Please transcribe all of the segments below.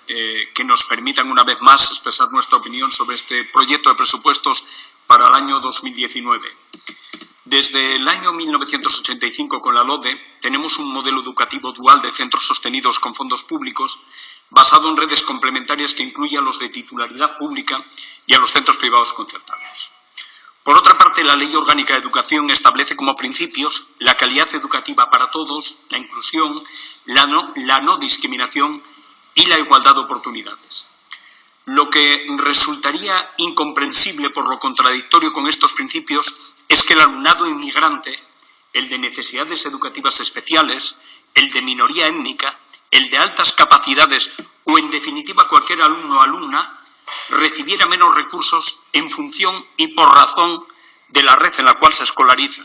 que nos permitan una vez más expresar nuestra opinión sobre este proyecto de presupuestos para el año 2019. Desde el año 1985, con la LODE, tenemos un modelo educativo dual de centros sostenidos con fondos públicos basado en redes complementarias que incluye a los de titularidad pública y a los centros privados concertados. Por otra parte, la Ley Orgánica de Educación establece como principios la calidad educativa para todos, la inclusión, la no discriminación y la igualdad de oportunidades. Lo que resultaría incomprensible por lo contradictorio con estos principios es que el alumnado inmigrante, el de necesidades educativas especiales, el de minoría étnica, el de altas capacidades o, en definitiva, cualquier alumno o alumna, recibiera menos recursos en función y por razón de la red en la cual se escolariza.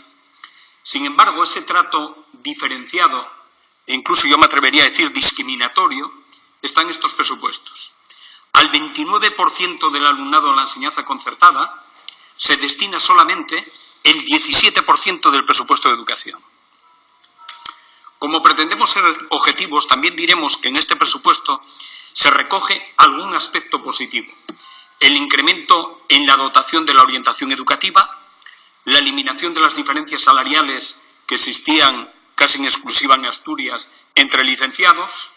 Sin embargo, ese trato diferenciado, e incluso yo me atrevería a decir discriminatorio, está en estos presupuestos. Al 29% del alumnado en la enseñanza concertada se destina solamente el 17% del presupuesto de educación. Como pretendemos ser objetivos, también diremos que en este presupuesto se recoge algún aspecto positivo. El incremento en la dotación de la orientación educativa, la eliminación de las diferencias salariales que existían casi en exclusiva en Asturias entre licenciados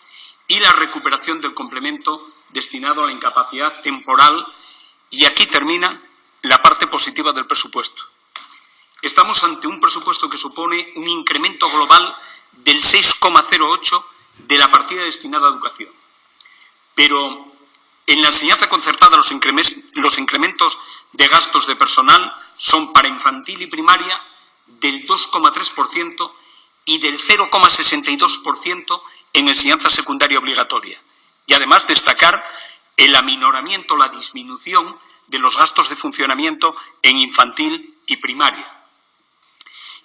y la recuperación del complemento destinado a la incapacidad temporal. Y aquí termina la parte positiva del presupuesto. Estamos ante un presupuesto que supone un incremento global del 6,08% de la partida destinada a educación. Pero en la enseñanza concertada los incrementos de gastos de personal son para infantil y primaria del 2,3% y del 0,62% en enseñanza secundaria obligatoria. Y además destacar el aminoramiento, la disminución de los gastos de funcionamiento en infantil y primaria.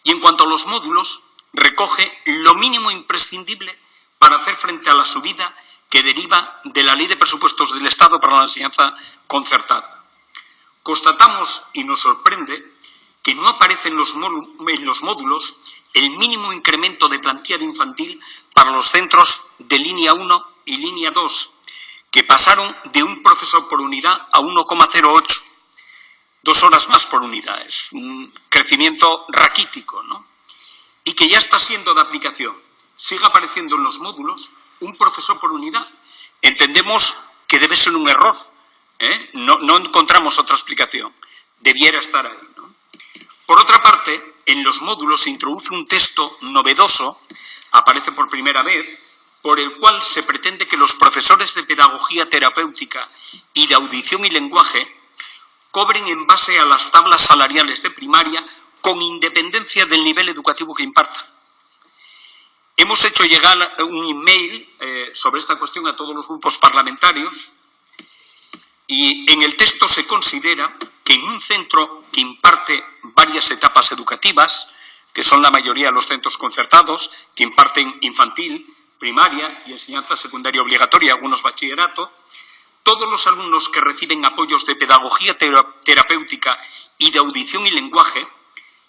Y en cuanto a los módulos, recoge lo mínimo imprescindible para hacer frente a la subida que deriva de la Ley de Presupuestos del Estado para la enseñanza concertada. Constatamos, y nos sorprende, que no aparece en los módulos el mínimo incremento de plantilla de infantil para los centros de línea 1 y línea 2, que pasaron de un profesor por unidad a 1,08, 2 horas más por unidad. Es un crecimiento raquítico, ¿no? Y que ya está siendo de aplicación. Sigue apareciendo en los módulos un profesor por unidad. Entendemos que debe ser un error, ¿eh? No encontramos otra explicación. Debiera estar ahí, ¿no? Por otra parte, en los módulos se introduce un texto novedoso, aparece por primera vez, por el cual se pretende que los profesores de pedagogía terapéutica y de audición y lenguaje cobren en base a las tablas salariales de primaria con independencia del nivel educativo que impartan. Hemos hecho llegar un email sobre esta cuestión a todos los grupos parlamentarios y en el texto se considera que en un centro que imparte varias etapas educativas, que son la mayoría de los centros concertados, que imparten infantil, primaria y enseñanza secundaria obligatoria, algunos bachillerato, todos los alumnos que reciben apoyos de pedagogía terapéutica y de audición y lenguaje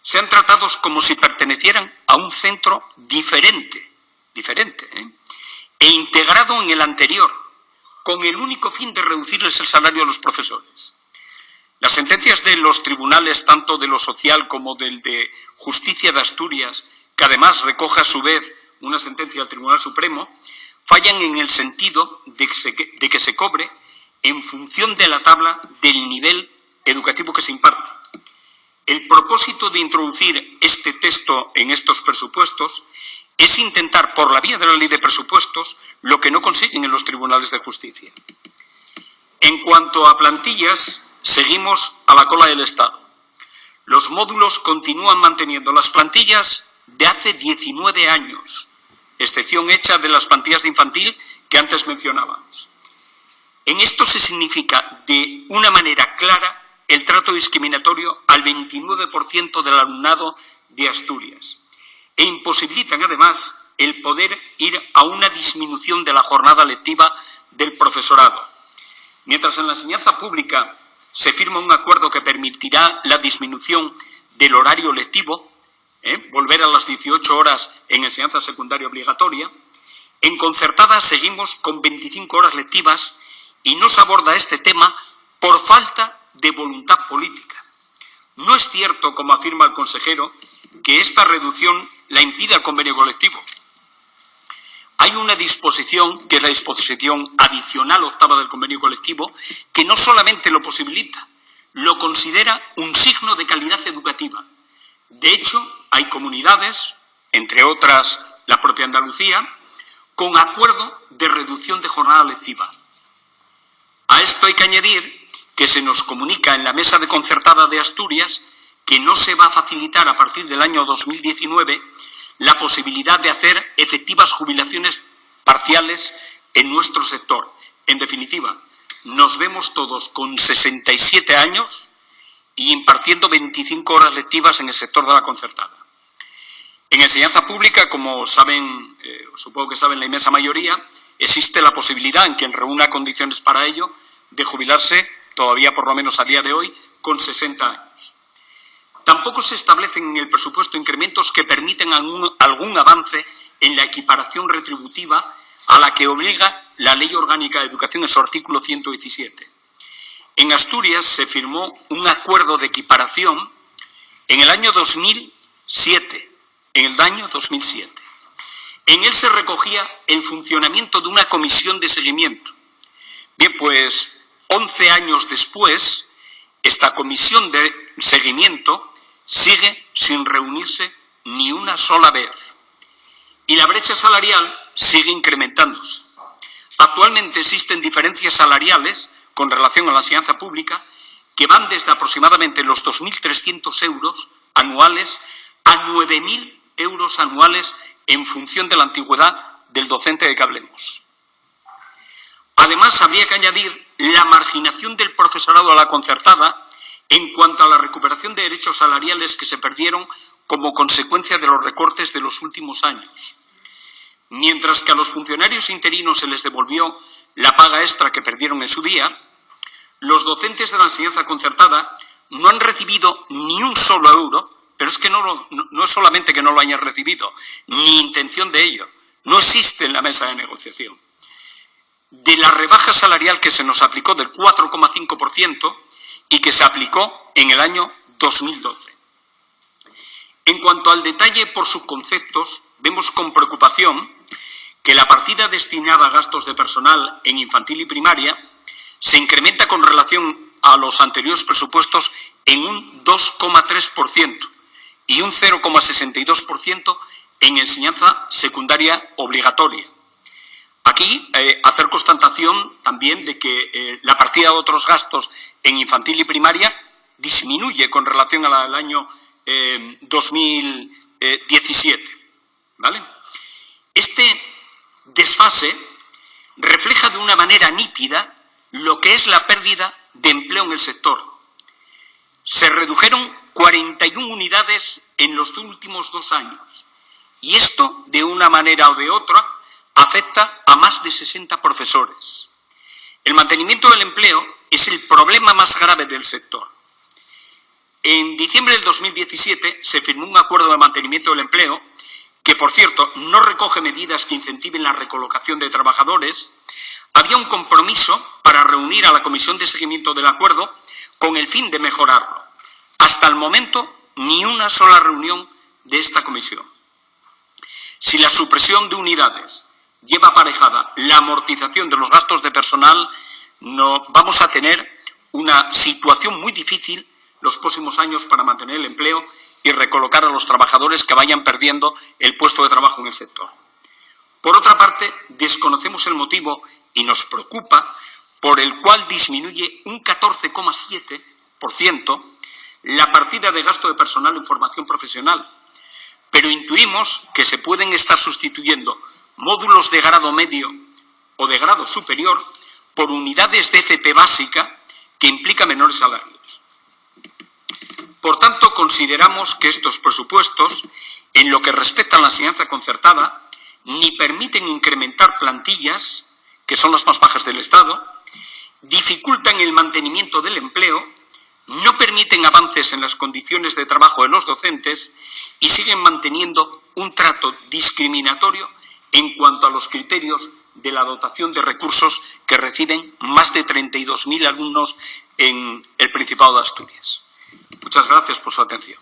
sean tratados como si pertenecieran a un centro diferente, e integrado en el anterior, con el único fin de reducirles el salario a los profesores. Las sentencias de los tribunales, tanto de lo social como del de Justicia de Asturias, que además recoge a su vez una sentencia del Tribunal Supremo, fallan en el sentido de que se cobre en función de la tabla del nivel educativo que se imparte. El propósito de introducir este texto en estos presupuestos es intentar, por la vía de la Ley de Presupuestos, lo que no consiguen en los tribunales de justicia. En cuanto a plantillas, seguimos a la cola del Estado. Los módulos continúan manteniendo las plantillas de hace 19 años, excepción hecha de las plantillas de infantil que antes mencionábamos. En esto se significa de una manera clara el trato discriminatorio al 29% del alumnado de Asturias e imposibilitan además el poder ir a una disminución de la jornada lectiva del profesorado. Mientras en la enseñanza pública se firma un acuerdo que permitirá la disminución del horario lectivo, volver a las 18 horas en enseñanza secundaria obligatoria, En concertada seguimos con 25 horas lectivas y no se aborda este tema por falta de voluntad política. No es cierto, como afirma el consejero, que esta reducción la impida el convenio colectivo. Hay una disposición, que es la disposición adicional octava del convenio colectivo, que no solamente lo posibilita, lo considera un signo de calidad educativa. De hecho, hay comunidades, entre otras la propia Andalucía, con acuerdo de reducción de jornada lectiva. A esto hay que añadir que se nos comunica en la mesa de concertada de Asturias que no se va a facilitar a partir del año 2019 la posibilidad de hacer efectivas jubilaciones parciales en nuestro sector. En definitiva, nos vemos todos con 67 años y impartiendo 25 horas lectivas en el sector de la concertada. En enseñanza pública, como saben, supongo que saben la inmensa mayoría, existe la posibilidad, en quien reúna condiciones para ello, de jubilarse, todavía por lo menos a día de hoy, con 60 años. Tampoco se establecen en el presupuesto incrementos que permiten algún avance en la equiparación retributiva a la que obliga la Ley Orgánica de Educación en su artículo 117. En Asturias se firmó un acuerdo de equiparación en el año 2007. En él se recogía el funcionamiento de una comisión de seguimiento. Bien, pues 11 años después, esta comisión de seguimiento sigue sin reunirse ni una sola vez. Y la brecha salarial sigue incrementándose. Actualmente existen diferencias salariales con relación a la enseñanza pública que van desde aproximadamente los 2.300 euros anuales a 9.000 euros anuales en función de la antigüedad del docente de que hablemos. Además, habría que añadir la marginación del profesorado a la concertada en cuanto a la recuperación de derechos salariales que se perdieron como consecuencia de los recortes de los últimos años. Mientras que a los funcionarios interinos se les devolvió la paga extra que perdieron en su día, los docentes de la enseñanza concertada no han recibido ni un solo euro, pero es que no es solamente que no lo hayan recibido, ni intención de ello, no existe en la mesa de negociación. De la rebaja salarial que se nos aplicó del 4,5% y que se aplicó en el año 2012. En cuanto al detalle por subconceptos, vemos con preocupación que la partida destinada a gastos de personal en infantil y primaria se incrementa con relación a los anteriores presupuestos en un 2,3% y un 0,62% en enseñanza secundaria obligatoria. Aquí hacer constatación también de que la partida de otros gastos en infantil y primaria disminuye con relación a la del año 2017. ¿Vale? Este desfase refleja de una manera nítida lo que es la pérdida de empleo en el sector. Se redujeron 41 unidades en los últimos 2 años y esto, de una manera o de otra, afecta a más de 60 profesores. El mantenimiento del empleo es el problema más grave del sector. En diciembre del 2017 se firmó un acuerdo de mantenimiento del empleo que, por cierto, no recoge medidas que incentiven la recolocación de trabajadores. Había un compromiso para reunir a la comisión de seguimiento del acuerdo con el fin de mejorarlo. Hasta el momento, ni una sola reunión de esta comisión. Si la supresión de unidades lleva aparejada la amortización de los gastos de personal, vamos a tener una situación muy difícil los próximos años para mantener el empleo y recolocar a los trabajadores que vayan perdiendo el puesto de trabajo en el sector. Por otra parte, desconocemos el motivo y nos preocupa por el cual disminuye un 14,7% la partida de gasto de personal en formación profesional, pero intuimos que se pueden estar sustituyendo módulos de grado medio o de grado superior por unidades de FP básica que implica menores salarios. Por tanto, consideramos que estos presupuestos, en lo que respecta a la enseñanza concertada, ni permiten incrementar plantillas, que son las más bajas del Estado, dificultan el mantenimiento del empleo, no permiten avances en las condiciones de trabajo de los docentes y siguen manteniendo un trato discriminatorio en cuanto a los criterios de la dotación de recursos que reciben más de 32.000 alumnos en el Principado de Asturias. Muchas gracias por su atención.